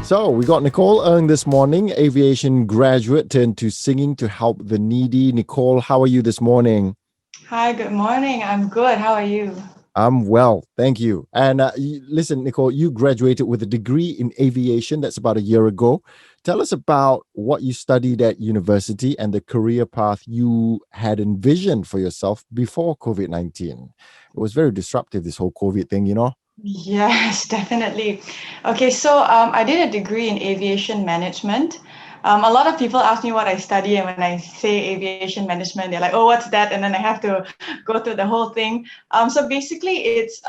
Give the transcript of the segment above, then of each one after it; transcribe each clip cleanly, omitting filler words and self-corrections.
So we got Nicole Ng this morning, aviation graduate turned to singing to help the needy. Nicole, how are you this morning? Hi, good morning. I'm good. How are you? I'm well, thank you. And listen, Nicole, you graduated with a degree in aviation. That's about a year ago. Tell us about what you studied at university and the career path you had envisioned for yourself before COVID-19. It was very disruptive, this whole COVID thing. Yes, definitely. Okay, so I did a degree in aviation management. A lot of people ask me what I study, and when I say aviation management, they're like, "Oh, what's that?" And then I have to go through the whole thing. So basically, it's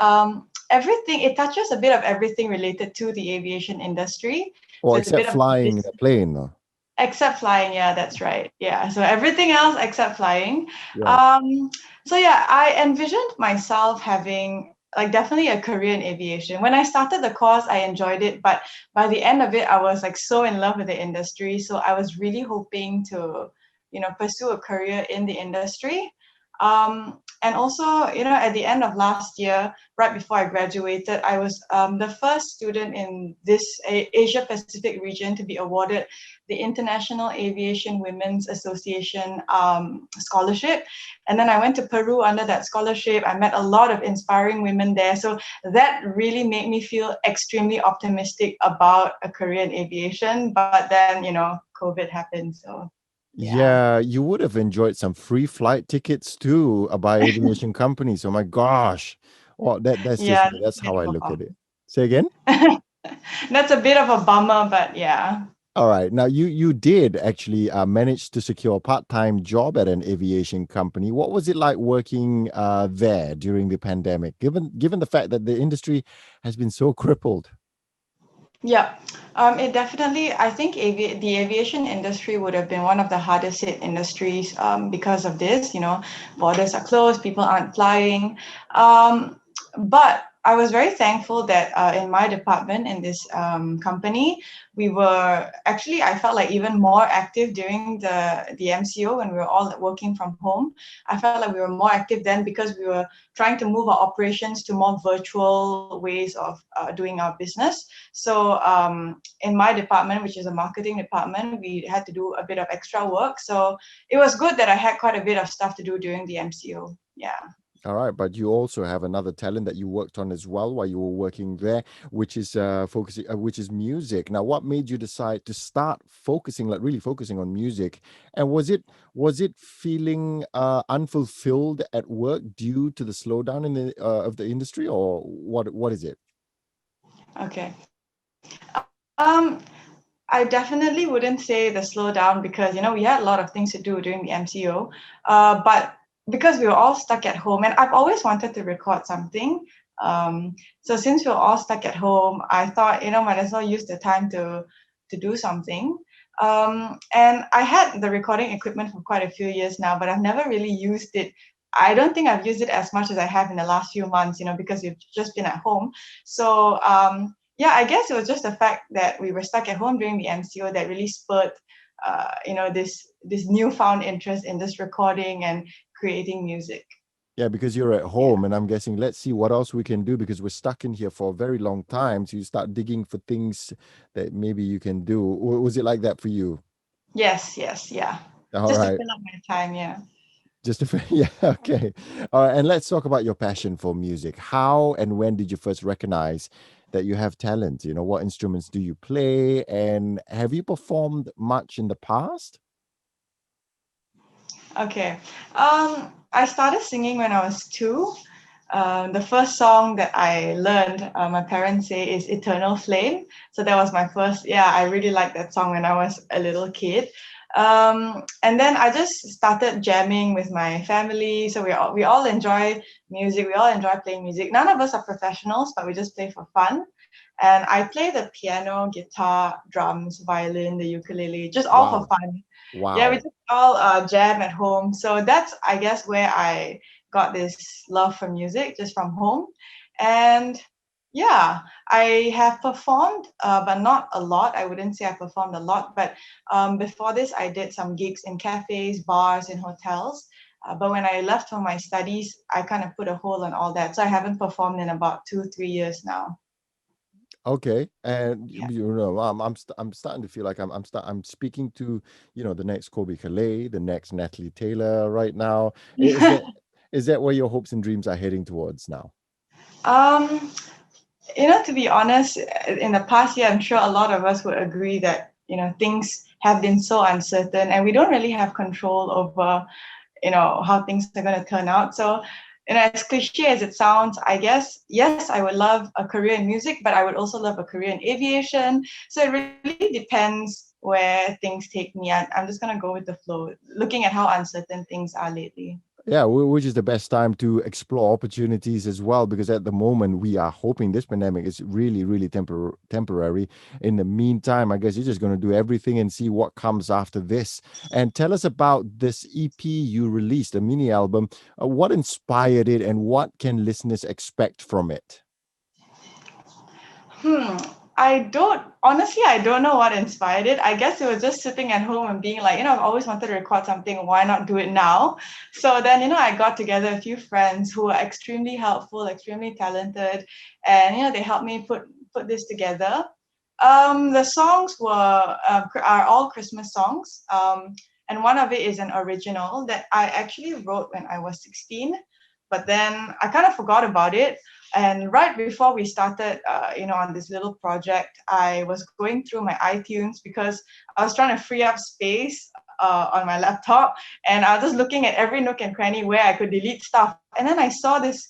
everything. It touches a bit of everything related to the aviation industry. Or So it's a except bit of flying in business. a plane. No? Except flying, yeah, that's right. Yeah, so everything else except flying. Yeah. Um, so yeah, I envisioned myself having like definitely a career in aviation. When I started the course, I enjoyed it, but by the end of it, I was like so in love with the industry. So I was really hoping to, pursue a career in the industry. And also, at the end of last year, right before I graduated, I was the first student in this Asia Pacific region to be awarded the International Aviation Women's Association scholarship. And then I went to Peru under that scholarship. I met a lot of inspiring women there. So that really made me feel extremely optimistic about a career in aviation. But then, COVID happened. So yeah. Yeah, you would have enjoyed some free flight tickets too by aviation companies. Oh my gosh. Well, that's just Yeah, me. that's That's a bit how I of a look at bummer. it. Say again? That's a bit of a bummer, but yeah. All right. Now you did actually manage to secure a part-time job at an aviation company. What was it like working there during the pandemic, given the fact that the industry has been so crippled? Yeah, it definitely, I think the aviation industry would have been one of the hardest hit industries because of this. Borders are closed, people aren't flying. But I was very thankful that in my department, in this company, we were actually, I felt like even more active during the MCO when we were all working from home. I felt like we were more active then because we were trying to move our operations to more virtual ways of doing our business. So in my department, which is a marketing department, we had to do a bit of extra work. So it was good that I had quite a bit of stuff to do during the MCO. Yeah. All right, but you also have another talent that you worked on as well while you were working there, which is which is music. Now, what made you decide to start focusing, like really focusing on music? And was it feeling unfulfilled at work due to the slowdown in the of the industry, or what is it? Okay. Um, I definitely wouldn't say the slowdown because we had a lot of things to do during the MCO, but because we were all stuck at home, and I've always wanted to record something. So since we were all stuck at home, I thought might as well use the time to do something. And I had the recording equipment for quite a few years now, but I've never really used it. I don't think I've used it as much as I have in the last few months, because we've just been at home. So yeah, I guess it was just the fact that we were stuck at home during the MCO that really spurred, this newfound interest in this recording and creating music. Yeah, because you're at Yeah. home, and I'm guessing, let's see what else we can do because we're stuck in here for a very long time. So you start digging for things that maybe you can do. Was it like that for you? Yes. Yes. Yeah. All Just to right. fill up my time. Yeah. Just a yeah, okay. All right, and let's talk about your passion for music. How and when did you first recognize that you have talent? What instruments do you play, and have you performed much in the past? Okay. I started singing when I was two. The first song that I learned, my parents say, is Eternal Flame. So that was my first, yeah, I really liked that song when I was a little kid. And then I just started jamming with my family. So we all enjoy music. We all enjoy playing music. None of us are professionals, but we just play for fun. And I play the piano, guitar, drums, violin, the ukulele, just all for Wow. fun. Yeah, we Wow. just all jam at home. So that's, I guess, where I got this love for music just from home. And yeah, I have performed, but not a lot. I wouldn't say I performed a lot, but before this, I did some gigs in cafes, bars, and hotels. But when I left for my studies, I kind of put a hold on all that. So I haven't performed in about 2, 3 years now. Okay, and Yeah. I'm starting to feel like I'm speaking to the next Kobe Calais, the next Natalie Taylor right now. Is that where your hopes and dreams are heading towards now? um, to be honest, in the past year, I'm sure a lot of us would agree that things have been so uncertain, and we don't really have control over how things are going to turn out. So, as cliche as it sounds, I guess yes, I would love a career in music, but I would also love a career in aviation. So it really depends where things take me. I'm just going to go with the flow, looking at how uncertain things are lately. Yeah, which is the best time to explore opportunities as well, because at the moment we are hoping this pandemic is really, really temporary. In the meantime, I guess you're just going to do everything and see what comes after this. And tell us about this EP you released, a mini album. What inspired it, and what can listeners expect from it? Hmm. I don't know what inspired it. I guess it was just sitting at home and being like, I've always wanted to record something. Why not do it now? So then, I got together a few friends who are extremely helpful, extremely talented, and they helped me put this together. The songs are all Christmas songs. And one of it is an original that I actually wrote when I was 16, but then I kind of forgot about it. And right before we started, on this little project, I was going through my iTunes because I was trying to free up space on my laptop, and I was just looking at every nook and cranny where I could delete stuff. And then I saw this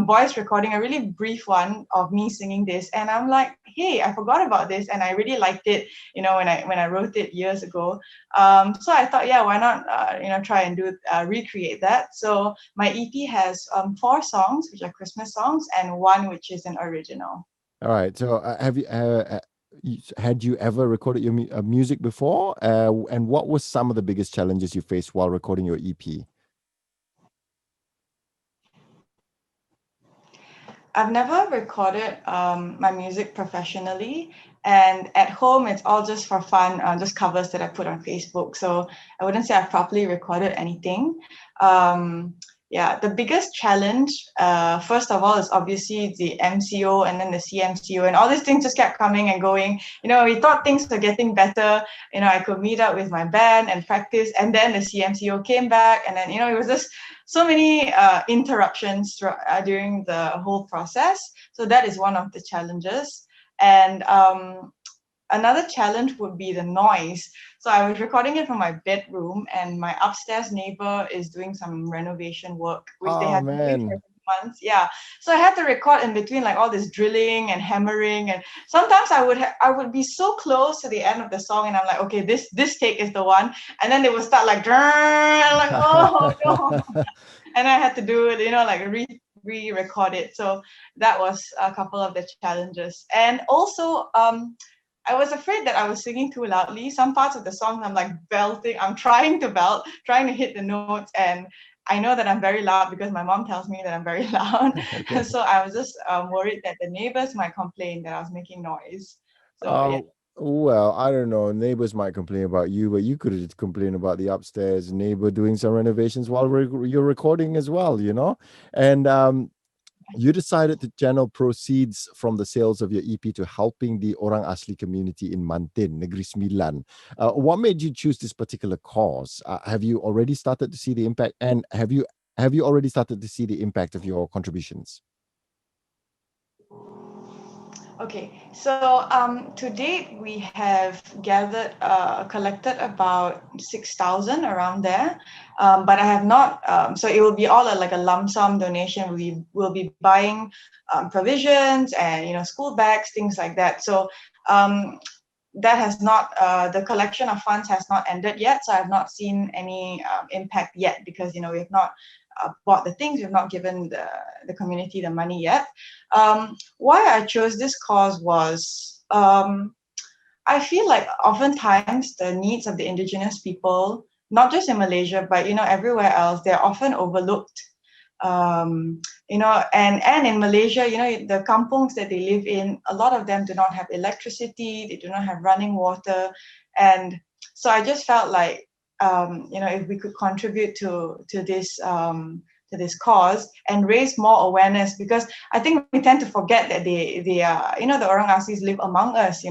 voice recording, a really brief one of me singing this, and I'm like, hey, I forgot about this, and I really liked it. When I wrote it years ago. So I thought, yeah, why not, try and recreate that. So my EP has 4 songs, which are Christmas songs, and one which is an original. All right. So, have you had you ever recorded your music before? And what were some of the biggest challenges you faced while recording your EP? I've never recorded my music professionally, and at home it's all just for fun, just covers that I put on Facebook. So I wouldn't say I've properly recorded anything. Um, yeah, the biggest challenge, first of all, is obviously the MCO and then the CMCO, and all these things just kept coming and going. We thought things were getting better. I could meet up with my band and practice, and then the CMCO came back, and then it was just so many interruptions during the whole process. So that is one of the challenges. And another challenge would be the noise. So I was recording it from my bedroom, and my upstairs neighbor is doing some renovation work, which they Oh have been doing for a man. few months. Yeah. So I had to record in between, like all this drilling and hammering, and sometimes I would be so close to the end of the song, and I'm like, okay, this take is the one, and then they would start like, and like, oh no, and I had to do it, like re-record it. So that was a couple of the challenges. And also, I was afraid that I was singing too loudly. Some parts of the song I'm like belting. I'm trying to belt, trying to hit the notes, and I know that I'm very loud because my mom tells me that I'm very loud. Okay. So I was just worried that the neighbors might complain that I was making noise. So yeah. Well, I don't know. Neighbors might complain about you, but you could have complained about the upstairs neighbor doing some renovations while you're recording as well, And you decided to channel proceeds from the sales of your EP to helping the Orang Asli community in Mantin, Negeri Sembilan. What made you choose this particular cause? Have you already started to see the impact? And have you already started to see the impact of your contributions? Okay, so to date we have collected about 6,000 around there, but I have not. So it will be all like a lump sum donation. We will be buying provisions and school bags, things like that. So that has not the collection of funds has not ended yet. So I've not seen any impact yet because we have not bought the things. We've not given the community the money yet. Why I chose this cause was I feel like oftentimes the needs of the indigenous people, not just in Malaysia, but everywhere else, they're often overlooked. And in Malaysia, the kampungs that they live in, a lot of them do not have electricity, they do not have running water, and so I just felt like if we could contribute to this cause and raise more awareness, because I think we tend to forget that they are, the orang aslis live among us,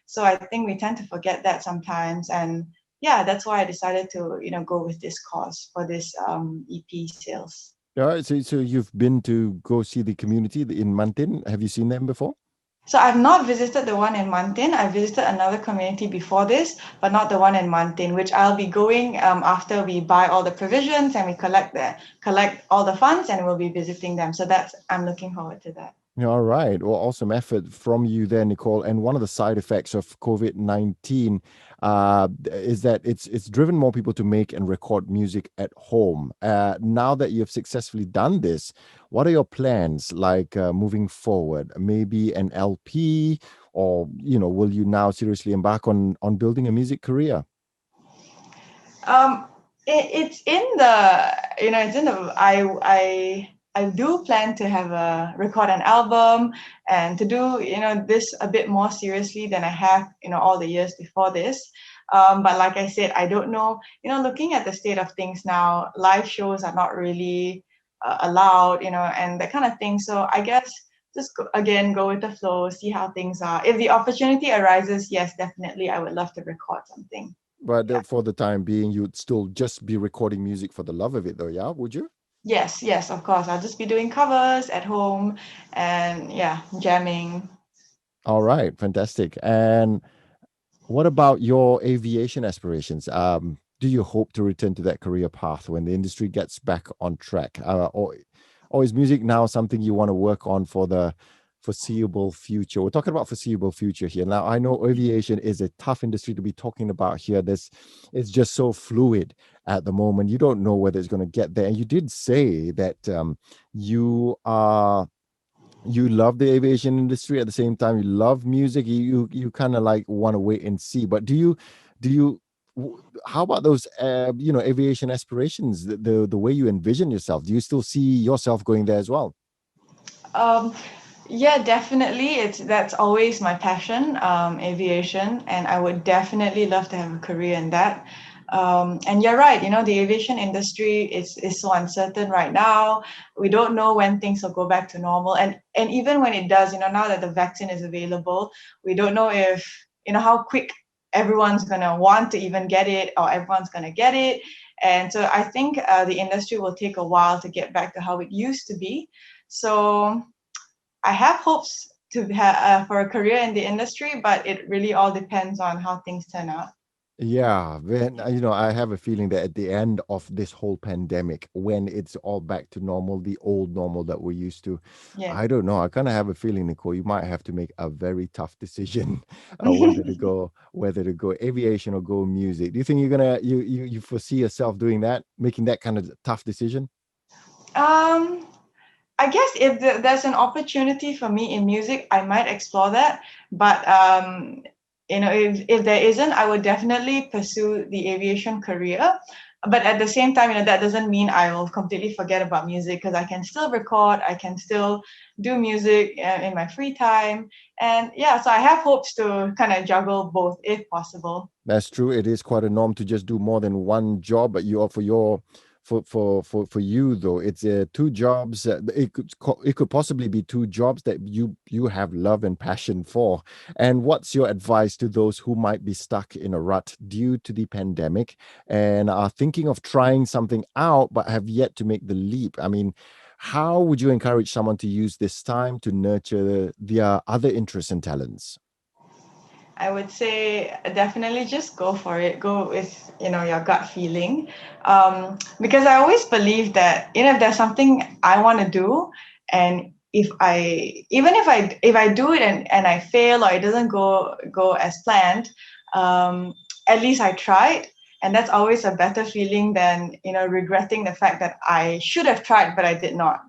so I think we tend to forget that sometimes. And yeah, that's why I decided to go with this cause for this EP sales. All right, so you've been to go see the community in Mantin. Have you seen them before? So I've not visited the one in Mantin. I visited another community before this, but not the one in Mantin, which I'll be going after we buy all the provisions and we collect all the funds, and we'll be visiting them. So I'm looking forward to that. All right. Well, awesome effort from you there, Nicole. And one of the side effects of COVID-19 is that it's driven more people to make and record music at home. Now that you've successfully done this, what are your plans like moving forward? Maybe an LP, or will you now seriously embark on building a music career? It's in the it's in the I do plan to have record an album and to do this a bit more seriously than I have all the years before this. But like I said, I don't know. Looking at the state of things now, live shows are not really allowed, and that kind of thing. So I guess just go with the flow, see how things are. If the opportunity arises, yes, definitely, I would love to record something. But Yeah. for the time being, you'd still just be recording music for the love of it, though, yeah? Would you? Yes, of course. I'll just be doing covers at home and yeah, jamming. All right, fantastic. And what about your aviation aspirations? Do you hope to return to that career path when the industry gets back on track? Or is music now something you want to work on for the foreseeable future? We're talking about foreseeable future here. Now, I know aviation is a tough industry to be talking about here. It's just so fluid at the moment. You don't know whether it's going to get there. And you did say that you are you love the aviation industry at the same time you love music. You kind of like want to wait and see, but do you how about those aviation aspirations, the way you envision yourself? Do you still see yourself going there as well? Um, yeah, definitely. That's always my passion, aviation, and I would definitely love to have a career in that. And you're right, the aviation industry is so uncertain right now. We don't know when things will go back to normal. And even when it does, now that the vaccine is available, we don't know if, how quick everyone's going to want to even get it, or everyone's going to get it. And so I think the industry will take a while to get back to how it used to be. So I have hopes for a career in the industry, but it really all depends on how things turn out. Yeah, when I have a feeling that at the end of this whole pandemic, when it's all back to normal, the old normal that we're used to, Yeah. I don't know. I kind of have a feeling, Nicole, you might have to make a very tough decision whether to go aviation or go music. Do you think you're gonna you foresee yourself doing that, making that kind of tough decision? um, I guess if there's an opportunity for me in music, I might explore that. But if there isn't, I would definitely pursue the aviation career. But at the same time, that doesn't mean I will completely forget about music, because I can still record, I can still do music in my free time, and yeah, so I have hopes to kind of juggle both if possible. That's true. It is quite a norm to just do more than one job, but for you though, it's two jobs. It could possibly be two jobs that you have love and passion for. And what's your advice to those who might be stuck in a rut due to the pandemic and are thinking of trying something out but have yet to make the leap? I mean, how would you encourage someone to use this time to nurture their other interests and talents? I would say definitely just go for it. Go with your gut feeling, because I always believe that if there's something I want to do, and if I do it and I fail, or it doesn't go as planned, at least I tried, and that's always a better feeling than regretting the fact that I should have tried but I did not.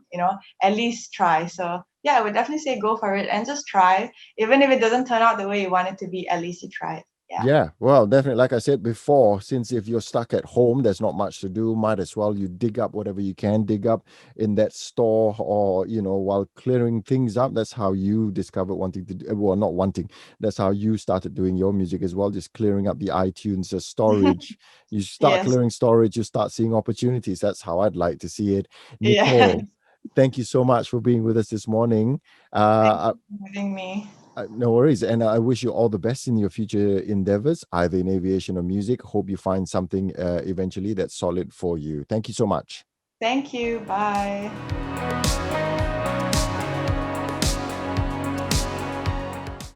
At least try. So yeah, I would definitely say go for it and just try. Even if it doesn't turn out the way you want it to be, at least you tried. Yeah. Yeah, well, definitely. Like I said before, since if you're stuck at home, there's not much to do. Might as well you dig up whatever you can dig up in that store, or while clearing things up. That's how you discovered wanting to do, well, not wanting. That's how you started doing your music as well, just clearing up the iTunes storage. You start Yes. clearing storage, you start seeing opportunities. That's how I'd like to see it. Yeah. Nicole, thank you so much for being with us this morning. Thank Uh, you for having me. no worries. And I wish you all the best in your future endeavors, either in aviation or music. Hope you find something eventually that's solid for you. Thank you so much. Thank you. Bye.